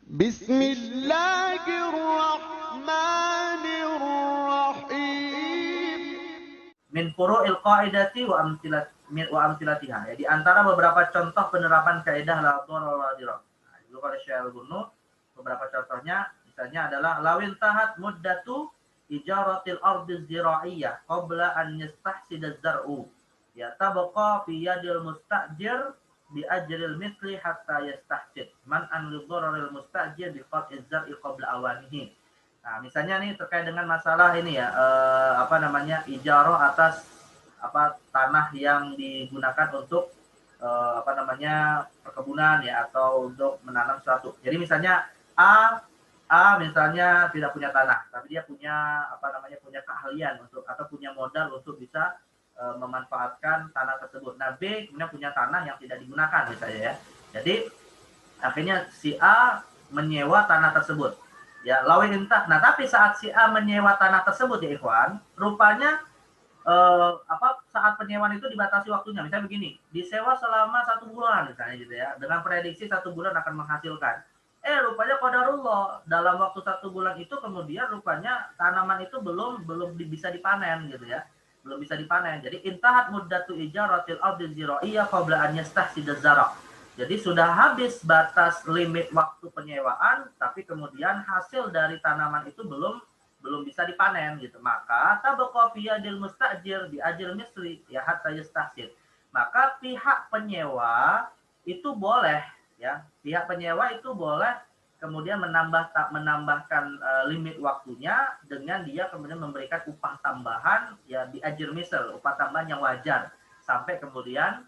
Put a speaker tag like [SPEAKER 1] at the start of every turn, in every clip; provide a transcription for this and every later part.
[SPEAKER 1] بسم الله الرحمن الرحيم.
[SPEAKER 2] Min furu'il qaidati wa amthilatiha. Ya, di antara beberapa contoh penerapan kaidah la dharar wa la dirar. Nah, itu kalau Syekh Al-Gunnu beberapa contohnya misalnya adalah lawin tahat muddatu ijaratil ardi zira'iyyah qabla an yastahsid az-zar'u. Ya tabqa fi yadil mustajir bi ajril mithli hatta yastahsid. Man an lidhararil mustajir bi qat'iz zar'i qabla awanihi. Nah, misalnya nih terkait dengan masalah ini ya, ijarah atas tanah yang digunakan untuk perkebunan ya atau untuk menanam sesuatu. Jadi misalnya A misalnya tidak punya tanah, tapi dia punya punya keahlian untuk atau punya modal untuk bisa memanfaatkan tanah tersebut. Nah, B kemudian punya tanah yang tidak digunakan misalnya ya. Jadi akhirnya si A menyewa tanah tersebut. Ya, lawin intah. Nah, tapi saat si A menyewa tanah tersebut ya ikhwan, rupanya saat penyewaan itu dibatasi waktunya. Misalnya begini, disewa selama 1 bulan misalnya gitu ya, dengan prediksi 1 bulan akan menghasilkan. Rupanya qadarullah dalam waktu 1 bulan itu kemudian rupanya tanaman itu belum bisa dipanen gitu ya, belum bisa dipanen. Jadi intahat muddatu ijaratil ardi zira'iyyah qabla an yastahsid az-zara'. Jadi sudah habis batas limit waktu penyewaan, tapi kemudian hasil dari tanaman itu belum bisa dipanen gitu. Maka tabqa fi yadil mustajir bi ajr misri ya hatta yastahsid. Maka pihak penyewa itu boleh ya, pihak penyewa itu boleh kemudian menambahkan limit waktunya dengan dia kemudian memberikan upah tambahan ya bi ajr misl, upah tambahan yang wajar sampai kemudian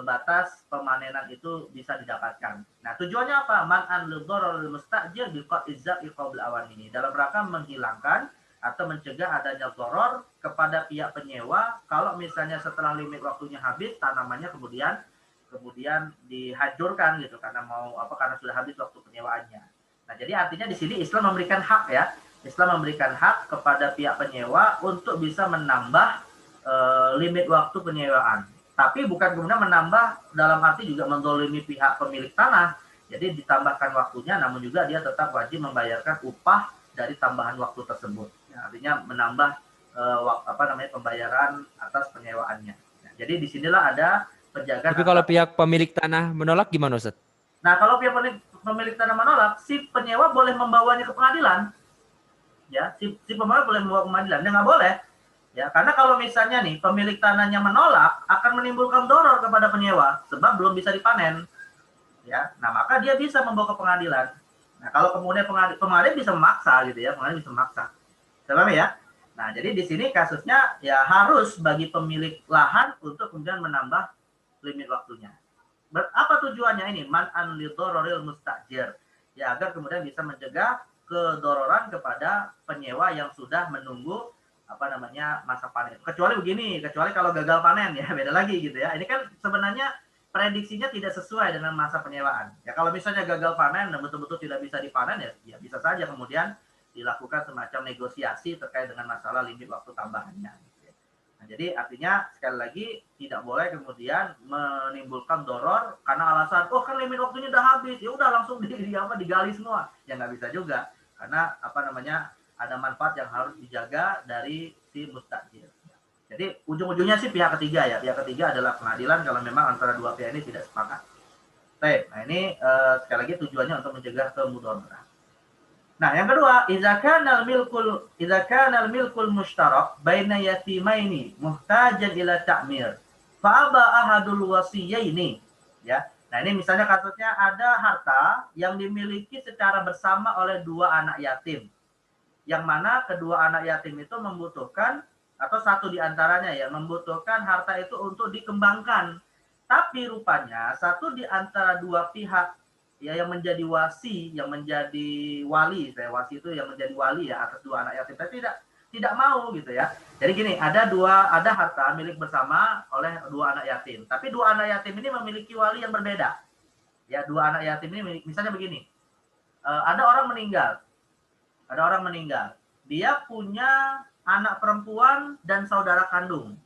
[SPEAKER 2] batas pemanenan itu bisa didapatkan. Nah, tujuannya apa? Man'an lidharar mustajir bi qat'iz zar'i qabla awanihi. Dalam rangka menghilangkan atau mencegah adanya dharar kepada pihak penyewa kalau misalnya setelah limit waktunya habis tanamannya kemudian dihajurkan gitu karena karena sudah habis waktu penyewaannya. Nah, jadi artinya di sini Islam memberikan hak ya. Islam memberikan hak kepada pihak penyewa untuk bisa menambah limit waktu penyewaan. Tapi bukan kemudian menambah dalam arti juga menzalimi pihak pemilik tanah. Jadi ditambahkan waktunya, namun juga dia tetap wajib membayarkan upah dari tambahan waktu tersebut. Ya, artinya menambah pembayaran atas penyewaannya. Ya, jadi disinilah ada penjagaan.
[SPEAKER 3] Tapi kalau pihak pemilik tanah menolak gimana, Ustaz?
[SPEAKER 2] Nah, kalau pihak pemilik tanah menolak, si penyewa boleh membawanya ke pengadilan. Ya, si penyewa boleh membawa ke pengadilan. Dia nggak boleh. Ya, karena kalau misalnya nih pemilik tanahnya menolak akan menimbulkan doror kepada penyewa sebab belum bisa dipanen. Ya, nah maka dia bisa membawa ke pengadilan. Nah, kalau kemudian pengadilan bisa memaksa gitu ya, pengadilan bisa memaksa. Paham ya? Nah, jadi di sini kasusnya ya harus bagi pemilik lahan untuk kemudian menambah limit waktunya. Apa tujuannya ini? Man'an lidhararil mustajir. Ya, agar kemudian bisa mencegah kedororan kepada penyewa yang sudah menunggu masa panen. Kecuali kalau gagal panen ya beda lagi gitu ya. Ini kan sebenarnya prediksinya tidak sesuai dengan masa penyewaan. Ya kalau misalnya gagal panen dan betul-betul tidak bisa dipanen ya bisa saja kemudian dilakukan semacam negosiasi terkait dengan masalah limit waktu tambahannya. Nah, jadi artinya sekali lagi tidak boleh kemudian menimbulkan doror karena alasan kan limit waktunya udah habis, ya udah langsung digali semua. Ya nggak bisa juga karena ada manfaat yang harus dijaga dari si mustajir. Jadi ujung-ujungnya sih pihak ketiga ya. Pihak ketiga adalah pengadilan kalau memang antara dua pihak ini tidak sepakat. Baik, nah ini sekali lagi tujuannya untuk mencegah kemudaran. Nah, yang kedua, idza kana al-milkul mushtarak baina yatimaini muhtajan ila ta'mir. Fa aba ahadul wasiyaini. Ya. Nah, ini misalnya kasusnya ada harta yang dimiliki secara bersama oleh dua anak yatim. Yang mana kedua anak yatim itu membutuhkan atau satu di antaranya ya membutuhkan harta itu untuk dikembangkan. Tapi rupanya satu di antara dua pihak ya yang menjadi wasi, yang menjadi wali, wasi itu yang menjadi wali ya atas dua anak yatim, tapi tidak mau gitu ya. Jadi gini, ada harta milik bersama oleh dua anak yatim. Tapi dua anak yatim ini memiliki wali yang berbeda. Ya, dua anak yatim ini misalnya begini. Ada orang meninggal. Dia punya anak perempuan dan saudara kandung.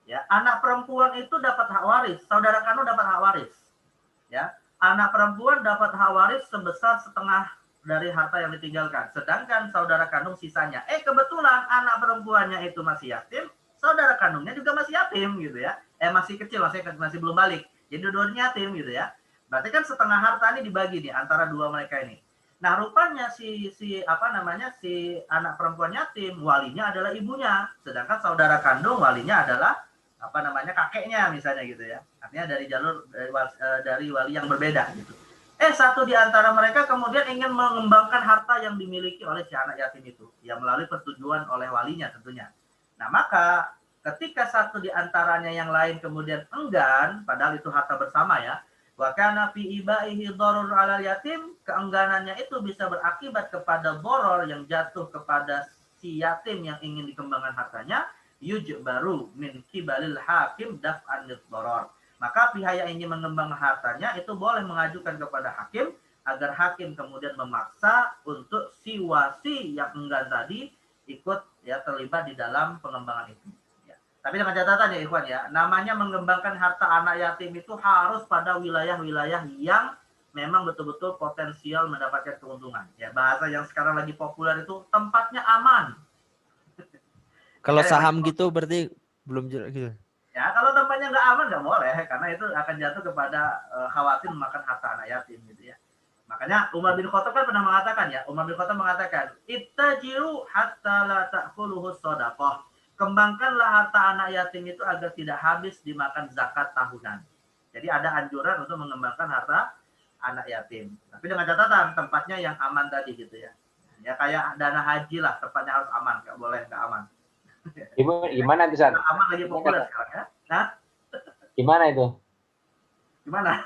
[SPEAKER 2] Ya, anak perempuan itu dapat hak waris, saudara kandung dapat hak waris. Ya, anak perempuan dapat hak waris sebesar setengah dari harta yang ditinggalkan, sedangkan saudara kandung sisanya. Kebetulan anak perempuannya itu masih yatim, saudara kandungnya juga masih yatim gitu ya. Masih kecil, masih belum balik. Jadi dua-duanya yatim gitu ya. Berarti kan setengah harta ini dibagi nih antara dua mereka ini. Nah, rupanya si anak perempuan yatim walinya adalah ibunya, sedangkan saudara kandung walinya adalah kakeknya misalnya gitu ya. Artinya dari jalur dari wali yang berbeda gitu. Satu di antara mereka kemudian ingin mengembangkan harta yang dimiliki oleh si anak yatim itu, yang melalui persetujuan oleh walinya tentunya. Nah, maka ketika satu di antaranya yang lain kemudian enggan, padahal itu harta bersama ya, wa kana fi ibaihi dharur 'alal yatim, keengganannya itu bisa berakibat kepada doror yang jatuh kepada si yatim yang ingin dikembangkan hartanya, yujbaru min kibalil hakim daf'an lidh-dharar. Maka pihak yang ingin mengembangkan hartanya itu boleh mengajukan kepada hakim agar hakim kemudian memaksa untuk si wasi yang enggan tadi ikut ya terlibat di dalam pengembangan itu. Ya. Tapi dengan catatan ya ikhwan ya, namanya mengembangkan harta anak yatim itu harus pada wilayah-wilayah yang memang betul-betul potensial mendapatkan keuntungan. Ya, bahasa yang sekarang lagi populer itu tempatnya aman.
[SPEAKER 3] Kalau saham gitu berarti belum jelas gitu.
[SPEAKER 2] Ya, kalau tempatnya nggak aman nggak boleh, karena itu akan jatuh kepada khawatir memakan harta anak yatim gitu ya. Makanya Umar bin Khattab kan pernah mengatakan ya, ittajiru hatta la ta'khuluhu shadaqah. Kembangkanlah harta anak yatim itu agar tidak habis dimakan zakat tahunan. Jadi ada anjuran untuk mengembangkan harta anak yatim. Tapi dengan catatan tempatnya yang aman tadi gitu ya. Ya kayak dana haji lah, tempatnya harus aman, nggak boleh nggak aman.
[SPEAKER 4] Gimana itu, San?
[SPEAKER 2] Aman lagi populer sekarang ya. Nah,
[SPEAKER 4] gimana itu?
[SPEAKER 2] Gimana?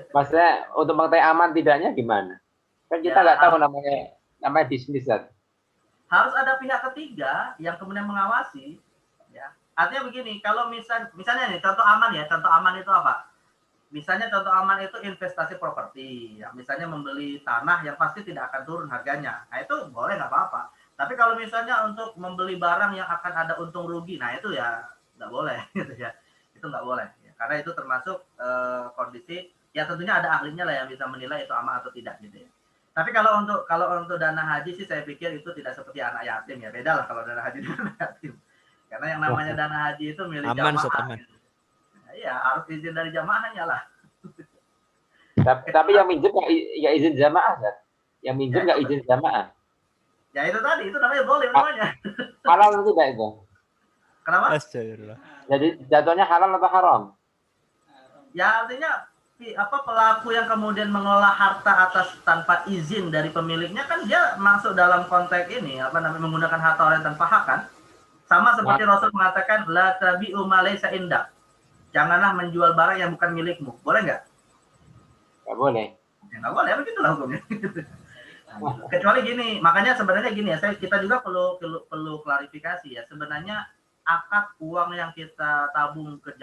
[SPEAKER 4] Maksudnya untuk mengetahui aman tidaknya gimana? Kan kita nggak tahu namanya bisnis, San.
[SPEAKER 2] Harus ada pihak ketiga yang kemudian mengawasi. Ya. Artinya begini, kalau misalnya nih contoh aman ya, contoh aman itu apa? Misalnya contoh aman itu investasi properti, ya. Misalnya membeli tanah yang pasti tidak akan turun harganya. Nah itu boleh nggak apa-apa. Tapi kalau misalnya untuk membeli barang yang akan ada untung rugi, nah itu ya nggak boleh, gitu ya. Itu nggak boleh, ya. Karena itu termasuk kondisi, ya tentunya ada ahlinya lah yang bisa menilai itu aman atau tidak, gitu ya. Tapi kalau untuk dana haji sih saya pikir itu tidak seperti anak yatim ya, beda lah kalau dana haji dan anak yatim. Karena yang namanya dana haji itu milik jamaah. Gitu. Iya, harus izin dari jamaahnya lah.
[SPEAKER 4] Tapi yang minjem nggak izin jamaah, kan? Yang minjem nggak izin jamaah.
[SPEAKER 2] Ya itu tadi, itu namanya boleh namanya.
[SPEAKER 4] Halal tidak itu?
[SPEAKER 2] Kenapa?
[SPEAKER 4] Jadi jatuhnya halal atau haram?
[SPEAKER 2] Ya artinya pelaku yang kemudian mengelola harta atas tanpa izin dari pemiliknya kan dia masuk dalam konteks ini menggunakan harta orang tanpa hak kan? Sama seperti Rasul mengatakan la tabi'u ma laysa indak. Janganlah menjual barang yang bukan milikmu. Boleh nggak?
[SPEAKER 4] Nggak boleh.
[SPEAKER 2] Ya nggak boleh, begitulah hukumnya. Kecuali gini, makanya sebenarnya gini ya, kita juga perlu klarifikasi ya. Sebenarnya akad uang yang kita tabung ke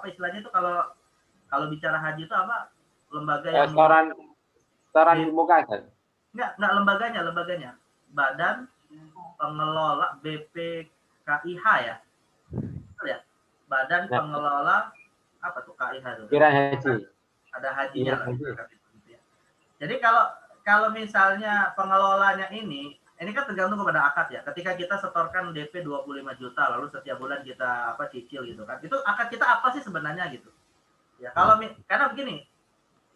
[SPEAKER 2] istilahnya itu kalau bicara haji itu apa? Lembaga yang
[SPEAKER 4] setoran di muka kan?
[SPEAKER 2] Enggak lembaganya. Badan Pengelola BPKIH ya. Betul ya? Badan Pengelola apa tuh KIH itu?
[SPEAKER 4] Iuran haji.
[SPEAKER 2] Ada hajinya lah. Jadi kalau misalnya pengelolanya ini kan tergantung kepada akad ya. Ketika kita setorkan DP 25 juta lalu setiap bulan kita cicil gitu kan. Itu akad kita apa sih sebenarnya gitu. Ya, karena begini.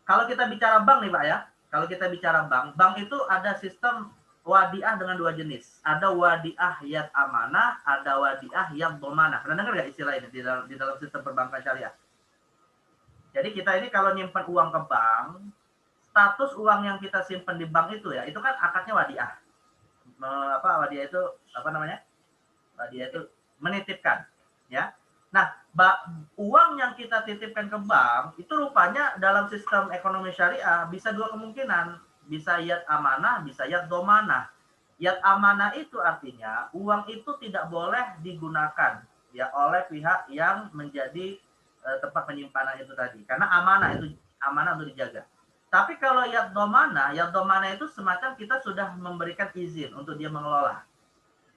[SPEAKER 2] Kalau kita bicara bank nih Pak ya. Kalau kita bicara bank itu ada sistem wadiah dengan dua jenis. Ada wadiah yad amanah, ada wadiah yad domanah. Pernah dengar nggak istilah ini di dalam sistem perbankan syariah? Jadi kita ini kalau nyimpan uang ke bank, status uang yang kita simpan di bank itu ya, itu kan akadnya wadiah. Wadiah itu Wadiah itu menitipkan, ya. Nah, uang yang kita titipkan ke bank itu rupanya dalam sistem ekonomi syariah bisa dua kemungkinan, bisa yad amanah, bisa yad domanah. Yad amanah itu artinya uang itu tidak boleh digunakan ya oleh pihak yang menjadi tempat penyimpanan itu tadi, karena amanah untuk dijaga. Tapi kalau yad domanah itu semacam kita sudah memberikan izin untuk dia mengelola,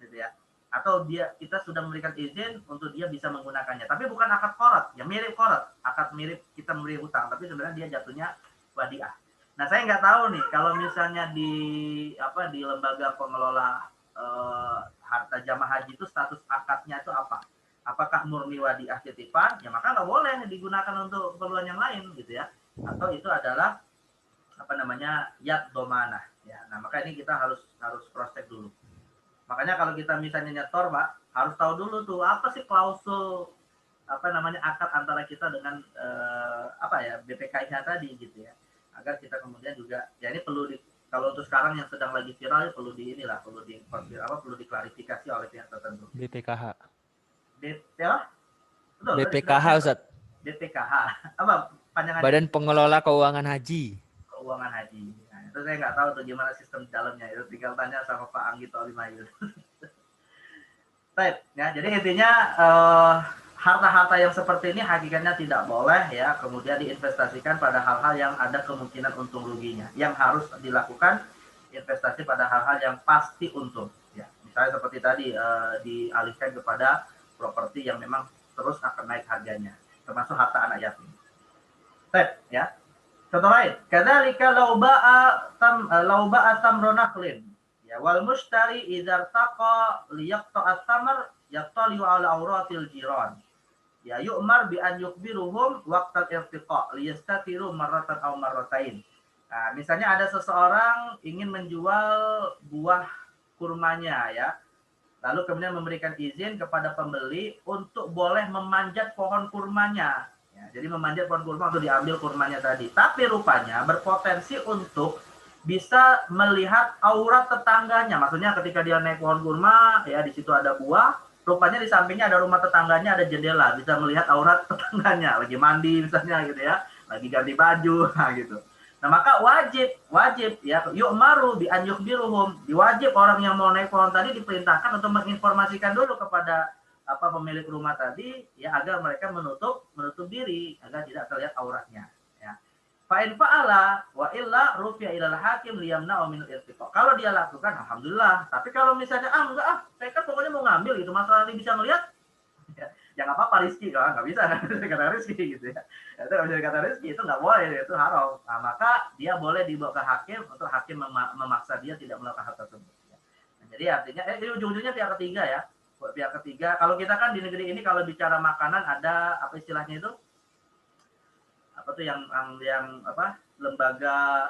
[SPEAKER 2] gitu ya. atau kita sudah memberikan izin untuk dia bisa menggunakannya. Tapi bukan akad qorad, ya mirip qorad, akad mirip kita memberi hutang, tapi sebenarnya dia jatuhnya wadiah. Nah, saya nggak tahu nih kalau misalnya di lembaga pengelola harta jamaah haji itu status akadnya itu apa? Apakah murni wadiah titipan? Ya maka nggak boleh digunakan untuk keperluan yang lain gitu ya. Atau itu adalah yad domanah ya. Nah, maka ini kita harus cross check dulu. Makanya kalau kita misalnya nyetor, Pak, harus tahu dulu tuh apa sih klausul akad antara kita dengan BPKI-nya tadi gitu ya. Agar kita kemudian juga ya ini kalau untuk sekarang yang sedang lagi viral perlu diklarifikasi oleh pihak tertentu.
[SPEAKER 3] BPKH.
[SPEAKER 2] Betul,
[SPEAKER 3] BPKH, Ustaz.
[SPEAKER 2] BPKH. Apa panjangannya?
[SPEAKER 3] Badan Pengelola Keuangan Haji.
[SPEAKER 2] Keuangan Haji. Nah, itu saya nggak tahu tuh gimana sistem di dalamnya. Itu tinggal tanya sama Pak Anggito Alimayun. Baik, ya. Jadi intinya harta-harta yang seperti ini hakikatnya tidak boleh ya kemudian diinvestasikan pada hal-hal yang ada kemungkinan untung ruginya. Yang harus dilakukan investasi pada hal-hal yang pasti untung. Ya, misalnya seperti tadi dialihkan kepada properti yang memang terus akan naik harganya, termasuk harta anak yatim. Baik, ya. Contoh lain, kadzalika law ba'a tamru naqlin ya wal mushtari idza taqa liyaqta'a tamr yaqtali 'ala awratil jiran ya yu'mar bi an yukhbiruhum waqtal irtiqa liyastatiru marratan aw marratain. Nah, misalnya ada seseorang ingin menjual buah kurmanya ya. Lalu kemudian memberikan izin kepada pembeli untuk boleh memanjat pohon kurmanya. Ya, jadi memanjat pohon kurma untuk diambil kurmanya tadi. Tapi rupanya berpotensi untuk bisa melihat aurat tetangganya. Maksudnya ketika dia naik pohon kurma, ya di situ ada buah. Rupanya di sampingnya ada rumah tetangganya, ada jendela. Bisa melihat aurat tetangganya. Lagi mandi misalnya gitu ya. Lagi ganti baju, nah gitu. Nah, maka wajib ya yu'maru bi an yukhbiruhum. Diwajib orang yang mau naik pohon tadi diperintahkan untuk menginformasikan dulu kepada pemilik rumah tadi ya agar mereka menutup diri agar tidak terlihat auratnya ya. Fa in fa'ala wa illa rufi'a ilal hakim liyamna'u min irtiqa. Kalau dia lakukan alhamdulillah. Tapi kalau misalnya enggak saya kan pokoknya mau ngambil gitu, masalah ini bisa melihat ya nggak apa-apa Rizky, kalau nggak bisa kata Rizky gitu ya. Itu nggak bisa kata Rizky, itu nggak boleh, itu haram. Nah, maka dia boleh dibawa ke hakim untuk hakim memaksa dia tidak melakukan hal tersebut. Nah, jadi artinya jadi ujung-ujungnya pihak ketiga ya. Pihak ketiga, kalau kita kan di negeri ini kalau bicara makanan ada apa istilahnya itu? Apa tuh yang lembaga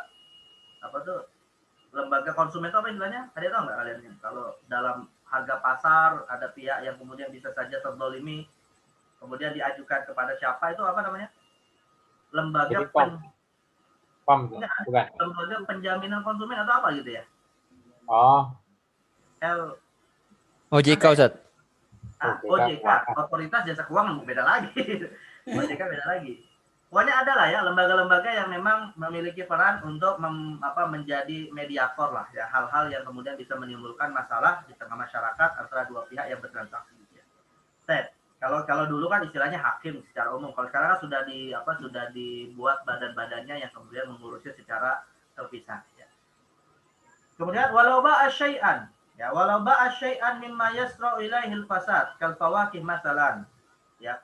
[SPEAKER 2] konsumen itu apa istilahnya? Ada tahu nggak kalian? Kalau dalam harga pasar ada pihak yang kemudian bisa saja terzalimi, kemudian diajukan kepada siapa itu apa namanya? Lembaga lembaga penjaminan konsumen atau apa gitu ya?
[SPEAKER 4] Oh.
[SPEAKER 3] OJK, Ustaz.
[SPEAKER 2] OJK, Otoritas Jasa Keuangan, beda lagi. OJK beda lagi. Pokoknya ada lah ya lembaga-lembaga yang memang memiliki peran untuk menjadi mediator lah ya, hal-hal yang kemudian bisa menimbulkan masalah di tengah masyarakat antara dua pihak yang bertransaksi. Ya. Kalau dulu kan istilahnya hakim secara umum, kalau sekarang kan sudah dibuat badan-badannya yang kemudian mengurusnya secara terpisah. Ya. Kemudian walau ba'a syai'an mimma yasra'u ilaihil fasad kal fawakih masalan. Ya,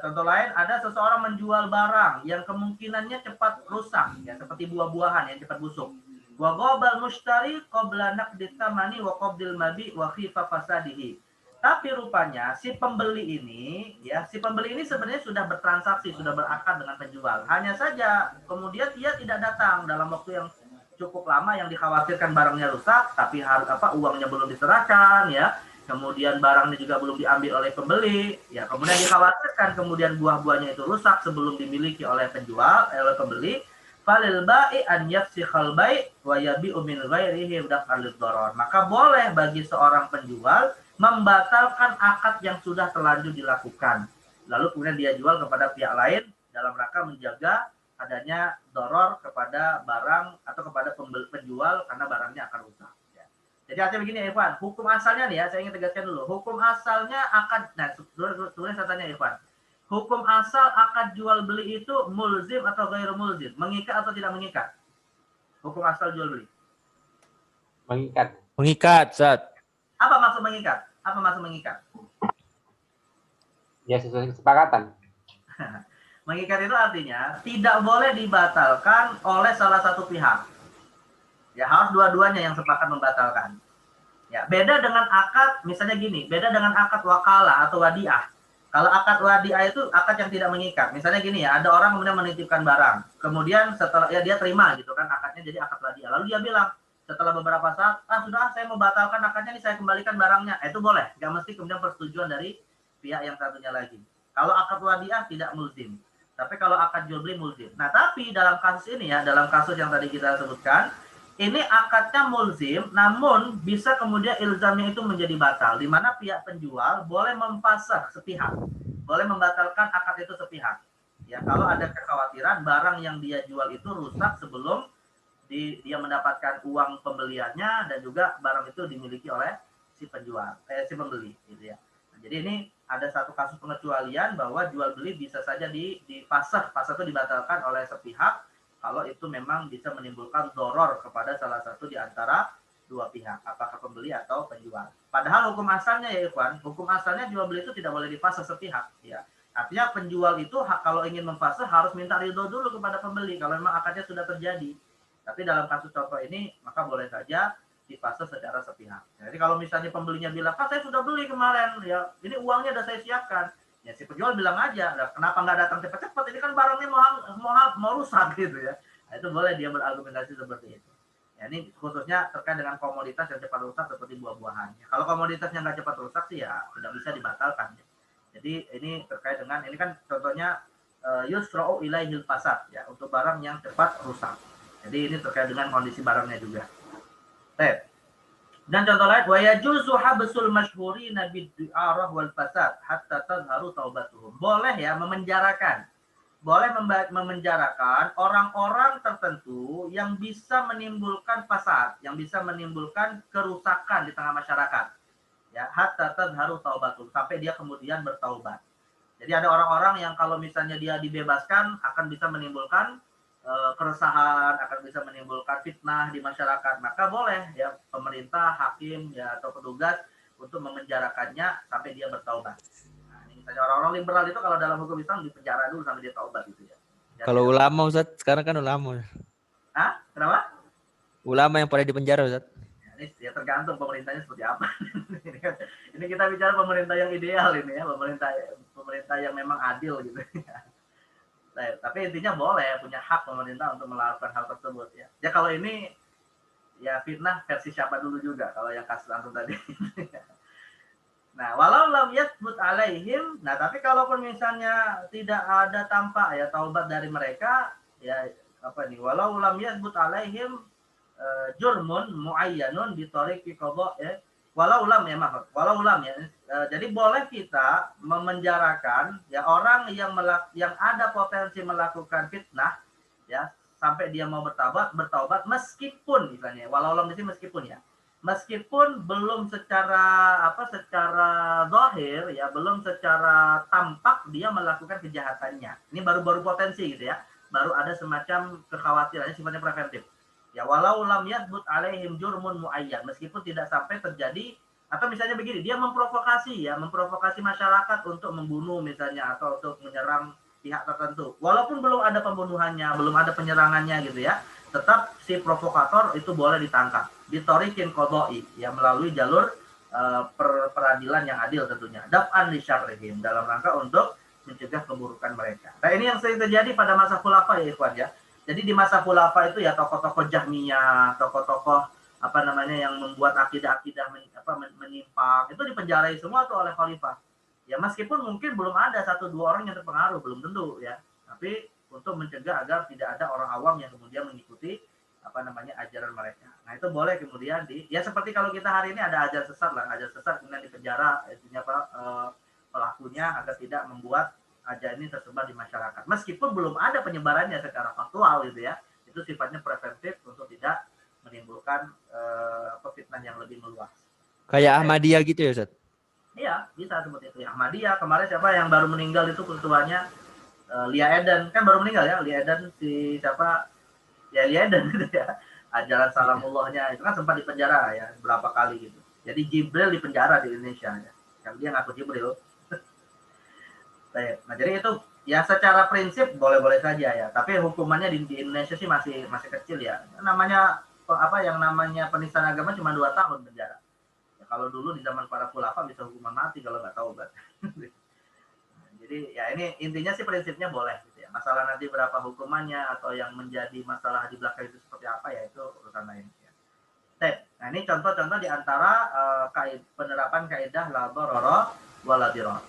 [SPEAKER 2] contoh lain ada seseorang menjual barang yang kemungkinannya cepat rusak ya seperti buah-buahan yang cepat busuk. Wa ghabal mushtari qabla naqdi tsamani wa qabdil mabi wa khifa fasadihi. Tapi rupanya si pembeli ini sebenarnya sudah bertransaksi, sudah berakad dengan penjual. Hanya saja kemudian dia tidak datang dalam waktu yang cukup lama yang dikhawatirkan barangnya rusak, tapi uangnya belum diserahkan ya. Kemudian barangnya juga belum diambil oleh pembeli, ya kemudian dikhawatirkan kemudian buah-buahnya itu rusak sebelum dimiliki oleh oleh pembeli. Falil ba'i an yafsikhal bai' wa yabi'u min ghairihi daf'an lidharar. Maka boleh bagi seorang penjual membatalkan akad yang sudah terlanjur dilakukan. Lalu kemudian dia jual kepada pihak lain dalam rangka menjaga adanya doror kepada barang atau kepada penjual karena barangnya akan rusak. Jadi artinya begini Irfan, hukum asalnya nih ya, saya ingin tegaskan dulu. Hukum asalnya akad, sebenarnya saya tanya Irfan. Hukum asal akad jual beli itu mulzim atau ghairu mulzim? Mengikat atau tidak mengikat? Hukum asal jual beli.
[SPEAKER 4] Mengikat.
[SPEAKER 3] Mengikat, Ustaz.
[SPEAKER 2] Apa maksud mengikat? Apa maksud mengikat?
[SPEAKER 4] Ya sesuai kesepakatan.
[SPEAKER 2] Mengikat itu artinya tidak boleh dibatalkan oleh salah satu pihak. Ya harus dua-duanya yang sepakat membatalkan. Ya, beda dengan akad, misalnya gini, beda dengan akad wakalah atau wadiah. Kalau akad wadiah itu akad yang tidak mengikat. Misalnya gini ya, ada orang kemudian menitipkan barang. Kemudian setelah ya dia terima gitu kan akadnya jadi akad wadiah. Lalu dia bilang setelah beberapa saat, sudah saya membatalkan akadnya ini saya kembalikan barangnya. Itu boleh, nggak mesti kemudian persetujuan dari pihak yang satunya lagi. Kalau akad wadiah tidak mulzim. Tapi kalau akad jual beli mulzim. Nah, tapi dalam kasus ini ya, dalam kasus yang tadi kita sebutkan, ini akadnya mulzim, namun bisa kemudian ilzamnya itu menjadi batal, di mana pihak penjual boleh memfasakh sepihak, boleh membatalkan akad itu sepihak. Ya, kalau ada kekhawatiran barang yang dia jual itu rusak sebelum dia mendapatkan uang pembeliannya dan juga barang itu dimiliki oleh si penjual, si pembeli, gitu ya. Nah, jadi ini ada satu kasus pengecualian bahwa jual beli bisa saja difasakh, fasakh itu dibatalkan oleh sepihak. Kalau itu memang bisa menimbulkan doror kepada salah satu di antara dua pihak, apakah pembeli atau penjual. Padahal hukum asalnya ya Ikhwan, hukum asalnya jual beli itu tidak boleh difasakh sepihak. Ya. Artinya penjual itu kalau ingin memfasakh harus minta ridho dulu kepada pembeli kalau memang akadnya sudah terjadi. Tapi dalam kasus contoh ini maka boleh saja difasakh secara sepihak. Jadi kalau misalnya pembelinya bilang, saya sudah beli kemarin, ya ini uangnya sudah saya siapkan. Ya si penjual bilang aja, kenapa nggak datang cepat-cepat? Ini kan barangnya mau rusak gitu ya. Nah, itu boleh dia berargumentasi seperti itu. Ya, ini khususnya terkait dengan komoditas yang cepat rusak seperti buah-buahan. Ya, kalau komoditasnya nggak cepat rusak sih ya tidak bisa dibatalkan. Ya. Jadi ini terkait dengan ini kan contohnya yusra'u ilaihil fasad ya untuk barang yang cepat rusak. Jadi ini terkait dengan kondisi barangnya juga. Dan contoh lain, wa yajuzu habsul masyhurina bid-di'arah wal fasad hatta tadhharu taubatuhum. Boleh ya memenjarakan. Boleh memenjarakan orang-orang tertentu yang bisa menimbulkan fasad, yang bisa menimbulkan kerusakan di tengah masyarakat. Ya, hatta tadhharu taubatuhum, sampai dia kemudian bertaubat. Jadi ada orang-orang yang kalau misalnya dia dibebaskan akan bisa menimbulkan keresahan, akan bisa menimbulkan fitnah di masyarakat, maka boleh ya pemerintah, hakim ya atau petugas untuk memenjarakannya sampai dia bertaubat. Nah, ini misalnya orang-orang liberal itu kalau dalam hukum Islam dipenjara dulu sampai dia taubat gitu ya.
[SPEAKER 3] Kalau ulama Ustaz, sekarang kan ulama.
[SPEAKER 2] Kenapa?
[SPEAKER 3] Ulama yang pada dipenjara Ustaz.
[SPEAKER 2] Ya tergantung pemerintahnya seperti apa. ini kita bicara pemerintah yang ideal ini ya, pemerintah yang memang adil gitu. Tapi intinya boleh punya hak pemerintah untuk melakukan hal tersebut ya. Ya kalau ini ya fitnah versi siapa dulu juga kalau yang kasus antum tadi. Nah, walau lam yathbut alaihim, nah tapi kalaupun misalnya tidak ada tampak ya taubat dari mereka ya apa nih? Walau lam yathbut alaihim jurmun muayyanun bi tariqi qada ya. Walau lam ya jadi boleh kita memenjarakan ya orang yang ada potensi melakukan fitnah ya sampai dia mau bertaubat meskipun misalnya walau lam itu meskipun ya. Meskipun belum secara zahir ya, belum secara tampak dia melakukan kejahatannya. Ini baru potensi gitu ya. Baru ada semacam kekhawatiran sifatnya preventif. Ya walau lam yathbut alaihim jurmun muayyan, meskipun tidak sampai terjadi atau misalnya begini, dia memprovokasi masyarakat untuk membunuh misalnya atau untuk menyerang pihak tertentu. Walaupun belum ada pembunuhannya, belum ada penyerangannya gitu ya, tetap si provokator itu boleh ditangkap. Ditorikin qadai ya melalui jalur peradilan yang adil tentunya. Daf'an li syarrihim dalam rangka untuk mencegah keburukan mereka. Nah, ini yang sering terjadi pada masa khulafa ya ikhwan ya. Jadi di masa khulafa itu ya tokoh-tokoh Jahmiyah, tokoh-tokoh yang membuat akidah-akidah menyimpang itu dipenjarai semua tuh oleh khalifah. Ya meskipun mungkin belum ada 1-2 orang yang terpengaruh, belum tentu ya. Tapi untuk mencegah agar tidak ada orang awam yang kemudian mengikuti ajaran mereka. Nah, itu boleh kemudian ya seperti kalau kita hari ini ada ajar sesat kemudian dipenjara intinya pelakunya agar tidak membuat ajaran ini tersebar di masyarakat. Meskipun belum ada penyebarannya secara faktual gitu ya. Itu sifatnya preventif untuk tidak menimbulkan fitnah yang lebih meluas.
[SPEAKER 3] Kayak Ahmadiyah gitu ya Ustaz?
[SPEAKER 2] Iya, bisa seperti itu. Ahmadiyah kemarin siapa yang baru meninggal itu ketuanya Lia Eden kan baru meninggal ya. Lia Eden Lia Eden gitu ya. Ajaran Salamullahnya itu kan sempat dipenjara ya berapa kali gitu. Jadi Jibril di penjara di Indonesia ya. Yang dia ngaku Jibril. Nah, jadi itu ya secara prinsip boleh-boleh saja ya. Tapi hukumannya di Indonesia sih masih kecil ya. Namanya yang namanya penistaan agama cuma 2 tahun penjara. Ya, kalau dulu di zaman para khulafa bisa hukuman mati kalau nggak taubat. Jadi ya ini intinya sih prinsipnya boleh gitu ya. Masalah nanti berapa hukumannya atau yang menjadi masalah di belakang itu seperti apa ya itu urusan lain ya. Nah ini contoh-contoh di antara penerapan kaidah la darara wa la dirara.